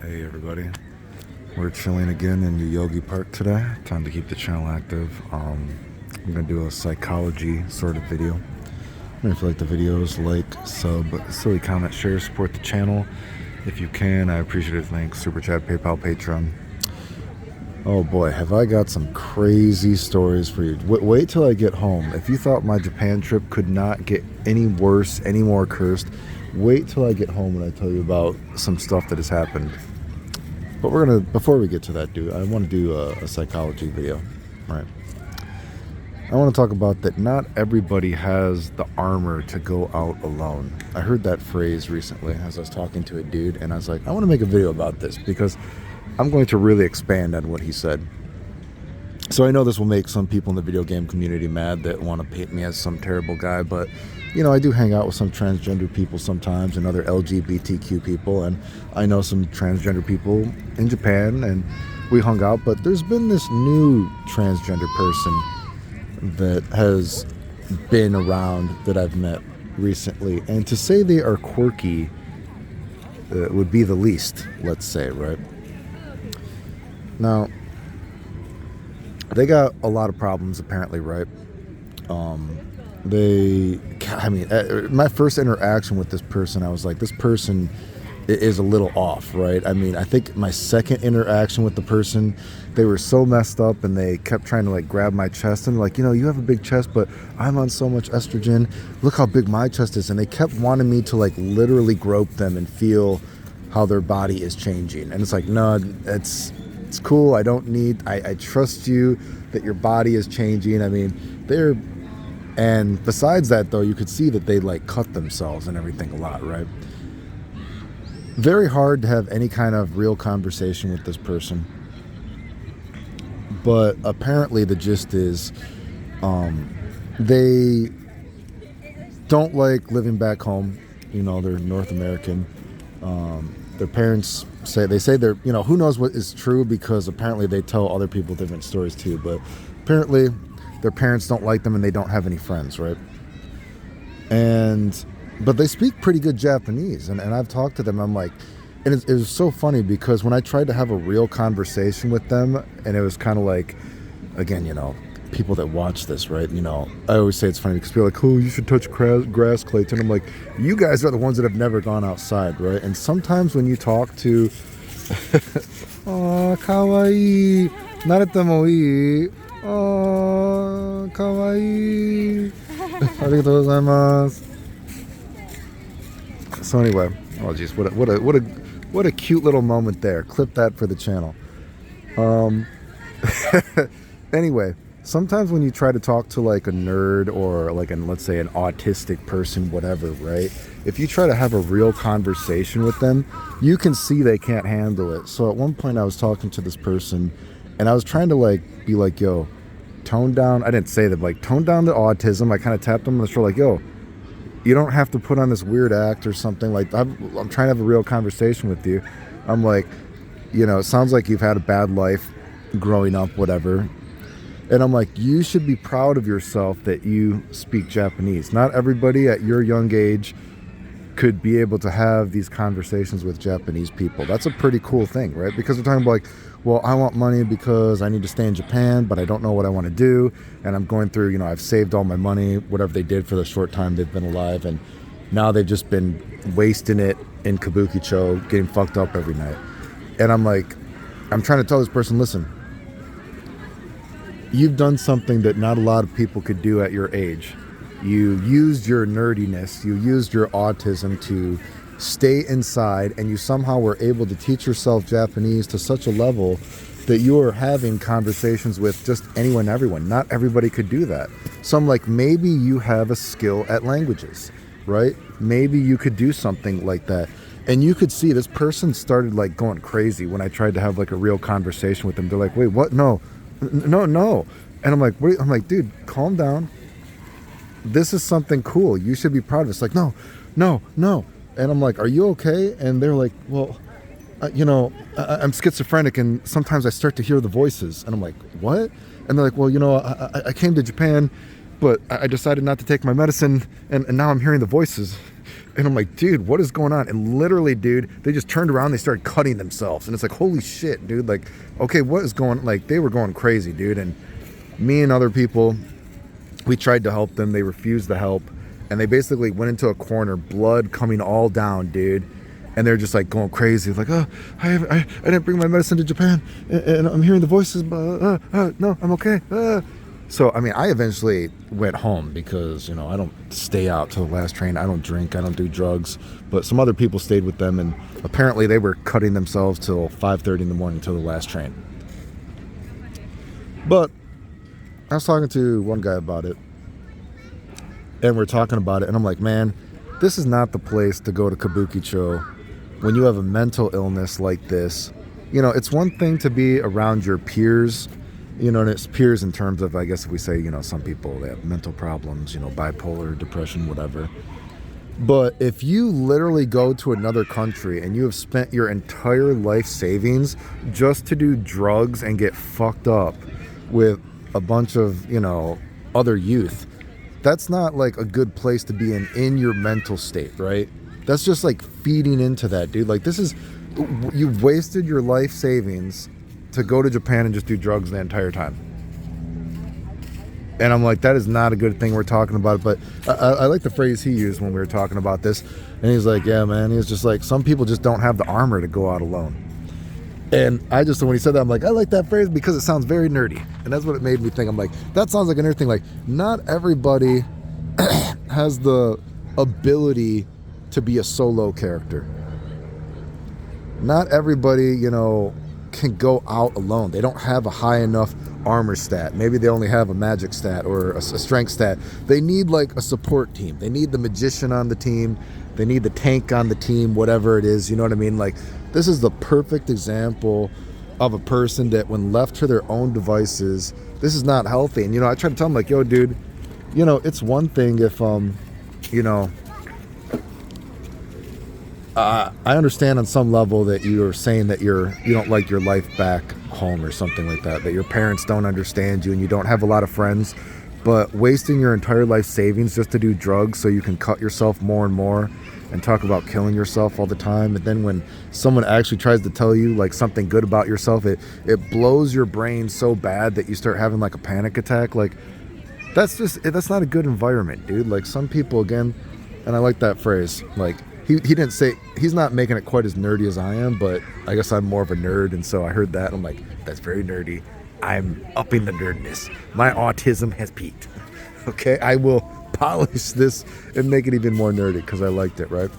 Hey everybody, we're chilling again in Yogi Park today. Time to keep the channel active. I'm gonna do a psychology sort of video. If you like the videos, like, sub, silly comment, share, support the channel. If you can, I appreciate it. Thanks. Super Chat, PayPal, Patreon. Oh boy, have I got some crazy stories for you. Wait till I get home. If you thought my Japan trip could not get any worse, any more cursed, wait till I get home and I tell you about some stuff that has happened. But before we get to that, dude, I want to do a psychology video, right? I want to talk about that not everybody has the armor to go out alone. I heard that phrase recently as I was talking to a dude, and I was like, I want to make a video about this because I'm going to really expand on what he said. So I know this will make some people in the video game community mad that want to paint me as some terrible guy, but you know, I do hang out with some transgender people sometimes and other LGBTQ people, and I know some transgender people in Japan, and we hung out, but there's been this new transgender person that has been around that I've met recently, and to say they are quirky would be the least, let's say, right? Now, they got a lot of problems apparently, right? My first interaction with this person, I was like, this person is a little off, right? I mean, I think my second interaction with the person, they were so messed up and they kept trying to like grab my chest and like, you know, you have a big chest, but I'm on so much estrogen. Look how big my chest is. And they kept wanting me to like literally grope them and feel how their body is changing. And it's like, no, it's cool. I trust you that your body is changing. I mean, and besides that though, you could see that they like cut themselves and everything a lot, right? Very hard to have any kind of real conversation with this person. But apparently the gist is, they don't like living back home. You know, they're North American. Their parents say they're, you know, who knows what is true, because apparently they tell other people different stories too, but apparently their parents don't like them and they don't have any friends, right? But they speak pretty good Japanese, and I've talked to them. I'm like, and it was so funny because when I tried to have a real conversation with them, and it was kind of like, again, you know, people that watch this, right? You know, I always say it's funny because people are like, oh, you should touch grass, Clayton. I'm like, you guys are the ones that have never gone outside, right? And sometimes when you talk to, oh, kawaii, narete mo ii, oh, kawaii, arigatou gozaimasu. So anyway, oh geez, what a cute little moment there. Clip that for the channel. Anyway, sometimes when you try to talk to like a nerd or like let's say an autistic person, whatever, right? If you try to have a real conversation with them, you can see they can't handle it. So at one point I was talking to this person and I was trying to like be like, yo, tone down. I didn't say that, like tone down the autism. I kind of tapped them on the shoulder like, yo, you don't have to put on this weird act or something. Like I'm trying to have a real conversation with you. I'm like, you know, it sounds like you've had a bad life growing up, whatever. And I'm like, you should be proud of yourself that you speak Japanese. Not everybody at your young age could be able to have these conversations with Japanese people. That's a pretty cool thing, right? Because we're talking about like, well, I want money because I need to stay in Japan, but I don't know what I want to do. And I'm going through, you know, I've saved all my money, whatever they did for the short time they've been alive. And now they've just been wasting it in Kabukicho, getting fucked up every night. And I'm like, I'm trying to tell this person, listen, you've done something that not a lot of people could do at your age. You used your nerdiness, you used your autism to stay inside, and you somehow were able to teach yourself Japanese to such a level that you are having conversations with just anyone, everyone. Not everybody could do that. So I'm like, maybe you have a skill at languages, right? Maybe you could do something like that. And you could see this person started like going crazy when I tried to have like a real conversation with them. They're like, wait, what? No. And I'm like, what? I'm like, dude, calm down. This is something cool. You should be proud of it. It's like, no. And I'm like, are you okay? And they're like, well, you know, I'm schizophrenic and sometimes I start to hear the voices. And I'm like, what? And they're like, well, you know, I came to Japan, but I decided not to take my medicine and now I'm hearing the voices. And I'm like, dude, what is going on? And literally, dude, they just turned around, they started cutting themselves. And it's like, holy shit, dude. Like, okay, what is going on? Like, they were going crazy, dude. And me and other people, we tried to help them. They refused to help. And they basically went into a corner, blood coming all down, dude. And they're just like going crazy. Like, oh, I didn't bring my medicine to Japan. And I'm hearing the voices. No, I'm okay. So, I mean, I eventually went home because, you know, I don't stay out till the last train. I don't drink. I don't do drugs. But some other people stayed with them. And apparently they were cutting themselves till 5:30 in the morning till the last train. But I was talking to one guy about it. And we're talking about it. And I'm like, man, this is not the place to go to Kabukicho when you have a mental illness like this. You know, it's one thing to be around your peers, you know, and it's peers in terms of, I guess if we say, you know, some people, they have mental problems, you know, bipolar, depression, whatever. But if you literally go to another country and you have spent your entire life savings just to do drugs and get fucked up with a bunch of, you know, other youth, that's not like a good place to be in your mental state, right? That's just like feeding into that, dude. Like, this is, you've wasted your life savings to go to Japan and just do drugs the entire time. And I'm like, that is not a good thing. We're talking about it. But I like the phrase he used when we were talking about this. And he's like, yeah, man. He was just like, some people just don't have the armor to go out alone. And I just, when he said that, I'm like, I like that phrase because it sounds very nerdy. And that's what it made me think. I'm like, that sounds like a nerd thing. Like, not everybody has the ability to be a solo character. Not everybody, you know, can go out alone. They don't have a high enough armor stat. Maybe they only have a magic stat or a strength stat. They need like a support team. They need the magician on the team. They need the tank on the team, whatever it is. You know what I mean? Like, this is the perfect example of a person that when left to their own devices, this is not healthy. And, you know, I try to tell them like, yo, dude, you know, it's one thing if, you know, I understand on some level that you're saying that you don't like your life back home or something like that, that your parents don't understand you and you don't have a lot of friends, but wasting your entire life savings just to do drugs so you can cut yourself more and more and talk about killing yourself all the time. And then when someone actually tries to tell you like something good about yourself, it blows your brain so bad that you start having like a panic attack. Like, that's not a good environment, dude. Like, some people, again, and I like that phrase, like, he didn't say, he's not making it quite as nerdy as I am, but I guess I'm more of a nerd. And so I heard that, and I'm like, that's very nerdy. I'm upping the nerdness. My autism has peaked. Okay, I will polish this and make it even more nerdy because I liked it, right?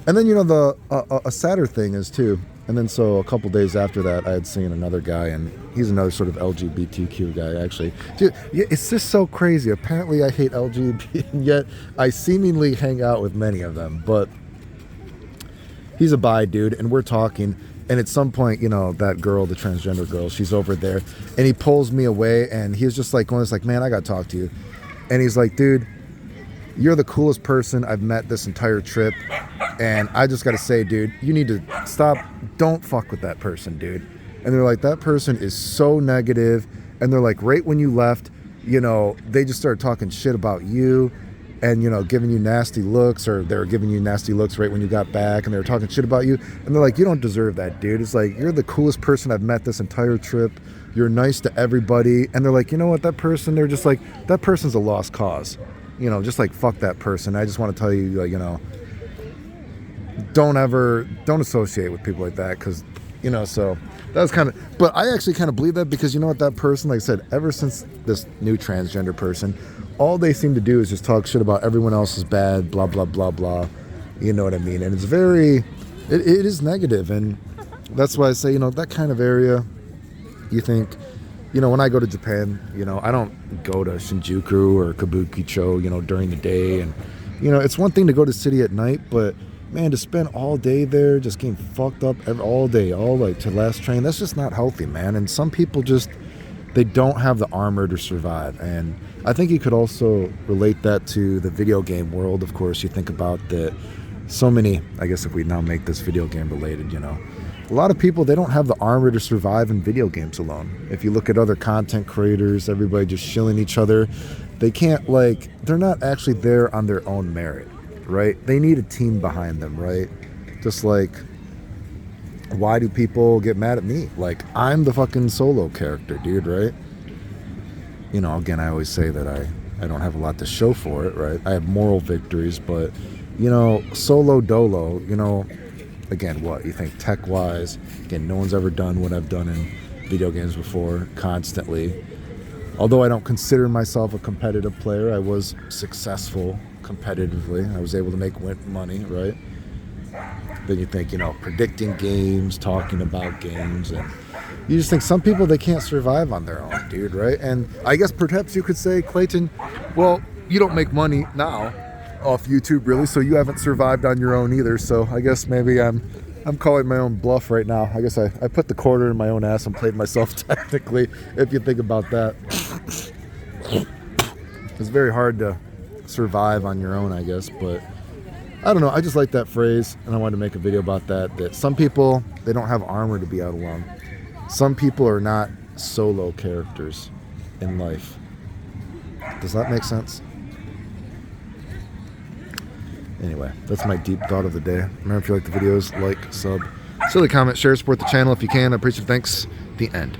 And then, you know, a sadder thing is too, and then so a couple days after that, I had seen another guy, and he's another sort of LGBTQ guy, actually. Dude, it's just so crazy. Apparently I hate LGBT, and yet I seemingly hang out with many of them. But he's a bi dude, and we're talking, and at some point, you know, that girl, the transgender girl, she's over there, and he pulls me away, and he's just like going, like, man, I gotta talk to you. And he's like, dude, you're the coolest person I've met this entire trip. And I just got to say, dude, you need to stop. Don't fuck with that person, dude. And they're like, that person is so negative. And they're like, right when you left, you know, they just started talking shit about you and, you know, giving you nasty looks, or they were giving you nasty looks right when you got back, and they were talking shit about you. And they're like, you don't deserve that, dude. It's like, you're the coolest person I've met this entire trip. You're nice to everybody. And they're like, you know what, that person, they're just like, that person's a lost cause. You know, just like, fuck that person. I just want to tell you, like, you know, don't associate with people like that, because, you know, so that was kind of, but I actually kind of believe that, because you know what, that person, like I said, ever since this new transgender person, all they seem to do is just talk shit about everyone else is bad, blah, blah, blah, blah. You know what I mean? And it's very, it is negative. And that's why I say, you know, that kind of area, you think, you know, when I go to Japan, you know, I don't go to Shinjuku or Kabukicho, you know, during the day. And, you know, it's one thing to go to the city at night, but man, to spend all day there just getting fucked up all day, all like to last train, that's just not healthy, man. And some people just, they don't have the armor to survive. And I think you could also relate that to the video game world. Of course, you think about that so many, I guess if we now make this video game related, you know, a lot of people, they don't have the armor to survive in video games alone. If you look at other content creators, everybody just shilling each other, they can't, like, they're not actually there on their own merit, right? They need a team behind them, right? Just like, why do people get mad at me? Like, I'm the fucking solo character, dude, right? You know, again, I always say that I don't have a lot to show for it, right? I have moral victories, but, you know, solo dolo, you know, again, what you think tech-wise? Again, no one's ever done what I've done in video games before, constantly. Although I don't consider myself a competitive player, I was successful competitively. I was able to make money, right? Then you think, you know, predicting games, talking about games, and you just think some people, they can't survive on their own, dude, right? And I guess perhaps you could say, Clayton, well, you don't make money now off YouTube, really, so you haven't survived on your own either. So I guess maybe I'm calling my own bluff right now. I guess I put the quarter in my own ass and played myself technically, if you think about that. It's very hard to survive on your own, I guess, but I don't know. I just like that phrase, and I wanted to make a video about that. That some people, they don't have armor to be out alone. Some people are not solo characters in life. Does that make sense? Anyway, that's my deep thought of the day. Remember, if you like the videos, like, sub, silly comment, share, support the channel if you can. I appreciate it. Thanks. The end.